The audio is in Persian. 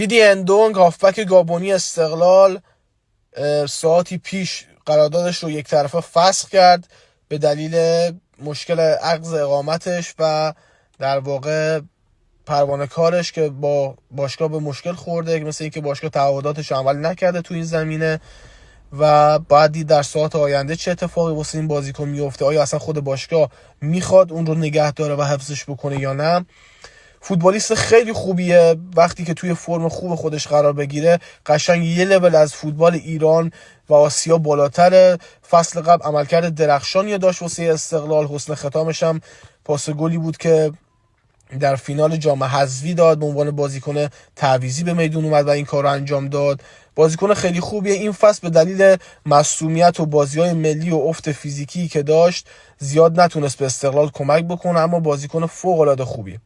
دیدی اندونگ هافبک گابونی استقلال ساعتی پیش قراردادش رو یک طرفه فسخ کرد به دلیل مشکل عقد اقامتش و در واقع پروانه کارش که با باشگاه به مشکل خورده، مثل اینکه باشگاه تعهداتش رو عمل نکرده تو این زمینه و بعد دید در ساعت آینده چه اتفاقی واسه این بازیکن میفته. آیا اصلا خود باشگاه میخواد اون رو نگه داره و حفظش بکنه یا نه. فوتبالیست خیلی خوبیه، وقتی که توی فرم خوب خودش قرار بگیره قشنگ یه لول از فوتبال ایران و آسیا بالاتره. فصل قبل عملکرد درخشانی داشت واسه استقلال، حسن ختامش هم پاس گلی بود که در فینال جام حذفی داد، به عنوان بازیکن تعویضی به میدون اومد و این کار رو انجام داد. بازیکن خیلی خوبیه. این فصل به دلیل معصومیت و بازی‌های ملی و افت فیزیکی که داشت زیاد نتونست به استقلال کمک بکنه، اما بازیکن فوق‌العاده خوبیه.